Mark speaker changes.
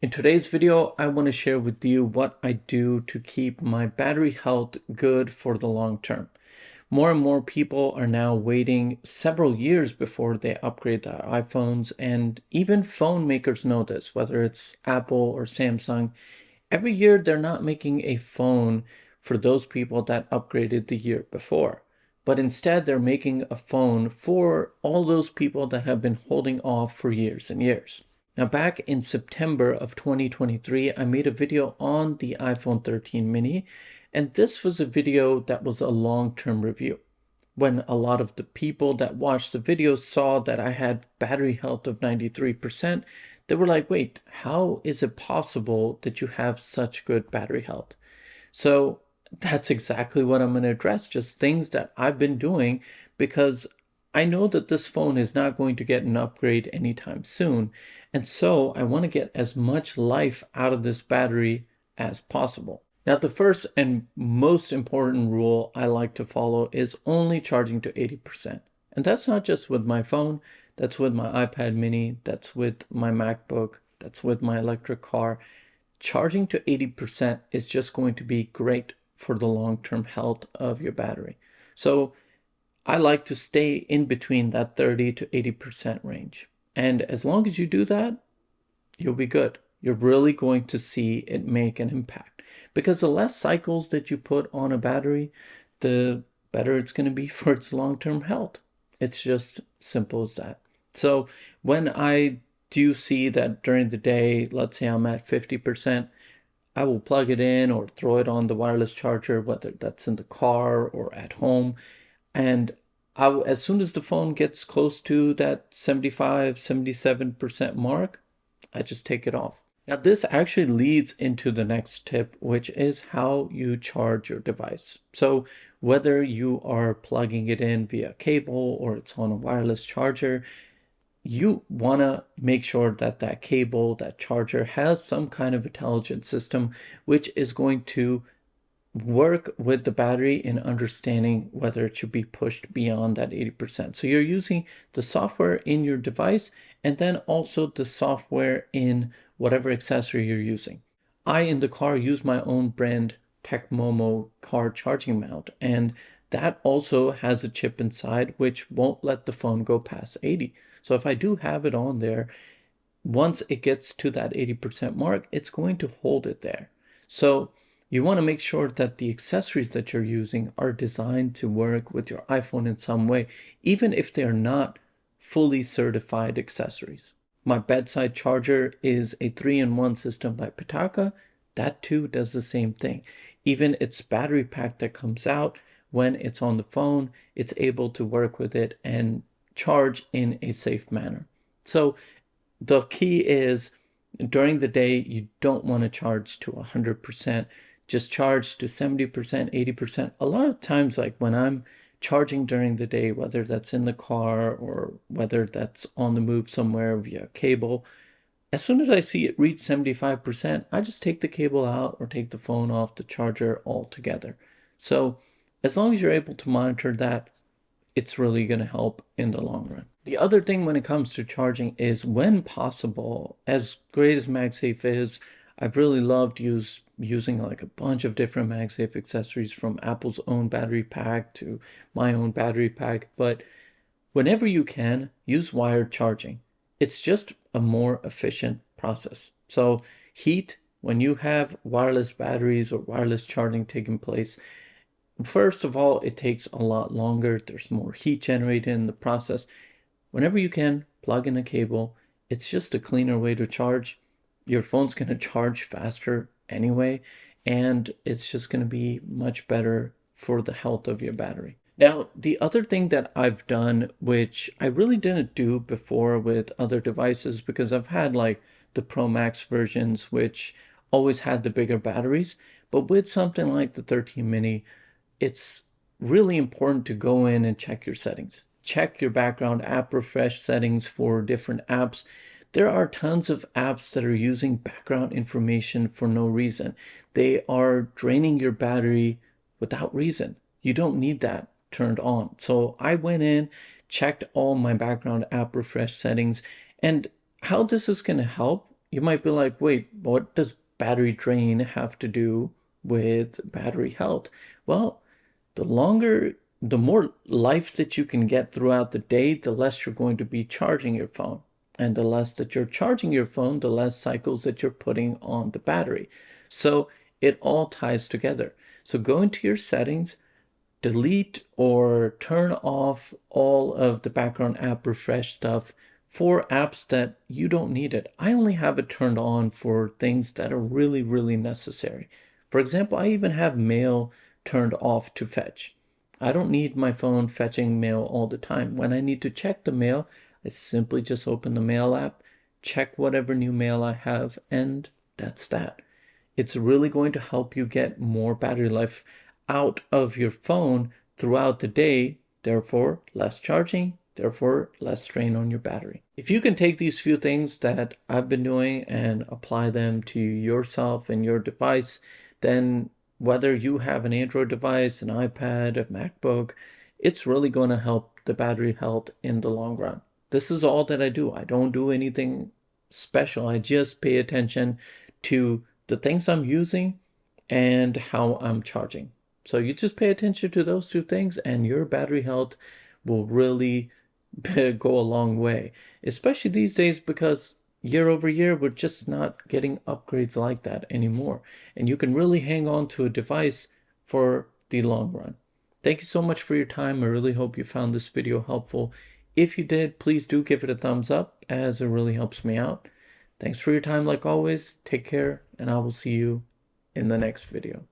Speaker 1: In today's video, I want to share with you what I do to keep my battery health good for the long term. More and more people are now waiting several years before they upgrade their iPhones, and even phone makers know this, whether it's Apple or Samsung. Every year, they're not making a phone for those people that upgraded the year before, but instead, they're making a phone for all those people that have been holding off for years and years. Now, back in September of 2023, I made a video on the iPhone 13 mini, and this was a video that was a long-term review. When a lot of the people that watched the video saw that I had battery health of 93%, they were like, wait, how is it possible that you have such good battery health? So that's exactly what I'm going to address, just things that I've been doing because I know that this phone is not going to get an upgrade anytime soon. And so I want to get as much life out of this battery as possible. Now, the first and most important rule I like to follow is only charging to 80%. And that's not just with my phone, that's with my iPad mini, that's with my MacBook, that's with my electric car. Charging to 80% is just going to be great for the long-term health of your battery. So I like to stay in between that 30 to 80% range. And as long as you do that, you'll be good. You're really going to see it make an impact. Because the less cycles that you put on a battery, the better it's going to be for its long-term health. It's just simple as that. So when I do see that during the day, let's say I'm at 50%, I will plug it in or throw it on the wireless charger, whether that's in the car or at home. And as soon as the phone gets close to that 75, 77% mark, I just take it off. Now, this actually leads into the next tip, which is how you charge your device. So whether you are plugging it in via cable or it's on a wireless charger, you want to make sure that that cable, that charger has some kind of intelligent system, which is going to work with the battery in understanding whether it should be pushed beyond that 80%. So you're using the software in your device and then also the software in whatever accessory you're using. I, in the car, use my own brand Tecmomo car charging mount, and that also has a chip inside which won't let the phone go past 80. So if I do have it on there, once it gets to that 80% mark, it's going to hold it there. So you want to make sure that the accessories that you're using are designed to work with your iPhone in some way, even if they're not fully certified accessories. My bedside charger is a 3-in-1 system by Pitaka. That too does the same thing. Even its battery pack that comes out when it's on the phone, it's able to work with it and charge in a safe manner. So the key is during the day, you don't want to charge to 100%. Just charge to 70%, 80%. A lot of times, like when I'm charging during the day, whether that's in the car or whether that's on the move somewhere via cable, as soon as I see it reach 75%, I just take the cable out or take the phone off the charger altogether. So as long as you're able to monitor that, it's really going to help in the long run. The other thing when it comes to charging is when possible, as great as MagSafe is, I've really loved using like a bunch of different MagSafe accessories from Apple's own battery pack to my own battery pack. But whenever you can, use wired charging. It's just a more efficient process. So heat, when you have wireless batteries or wireless charging taking place, first of all, it takes a lot longer. There's more heat generated in the process. Whenever you can, plug in a cable. It's just a cleaner way to charge. Your phone's going to charge faster anyway, and it's just going to be much better for the health of your battery. Now, the other thing that I've done, which I really didn't do before with other devices, because I've had like the Pro Max versions, which always had the bigger batteries, but with something like the 13 mini, it's really important to go in and check your settings. Check your background app refresh settings for different apps. There are tons of apps that are using background information for no reason. They are draining your battery without reason. You don't need that turned on. So I went in, checked all my background app refresh settings, and how this is going to help you might be like, wait, what does battery drain have to do with battery health? Well, the more life that you can get throughout the day, the less you're going to be charging your phone. And the less that you're charging your phone, the less cycles that you're putting on the battery. So it all ties together. So go into your settings, delete or turn off all of the background app refresh stuff for apps that you don't need it. I only have it turned on for things that are really, really necessary. For example, I even have mail turned off to fetch. I don't need my phone fetching mail all the time. When I need to check the mail, I simply just open the mail app, check whatever new mail I have, and that's that. It's really going to help you get more battery life out of your phone throughout the day, therefore less charging, therefore less strain on your battery. If you can take these few things that I've been doing and apply them to yourself and your device, then whether you have an Android device, an iPad, a MacBook, it's really going to help the battery health in the long run. This is all that I do. I don't do anything special. I just pay attention to the things I'm using and how I'm charging. So you just pay attention to those two things and your battery health will really go a long way, especially these days because year over year, we're just not getting upgrades like that anymore. And you can really hang on to a device for the long run. Thank you so much for your time. I really hope you found this video helpful. If you did, please do give it a thumbs up as it really helps me out. Thanks for your time like always. Take care, and I will see you in the next video.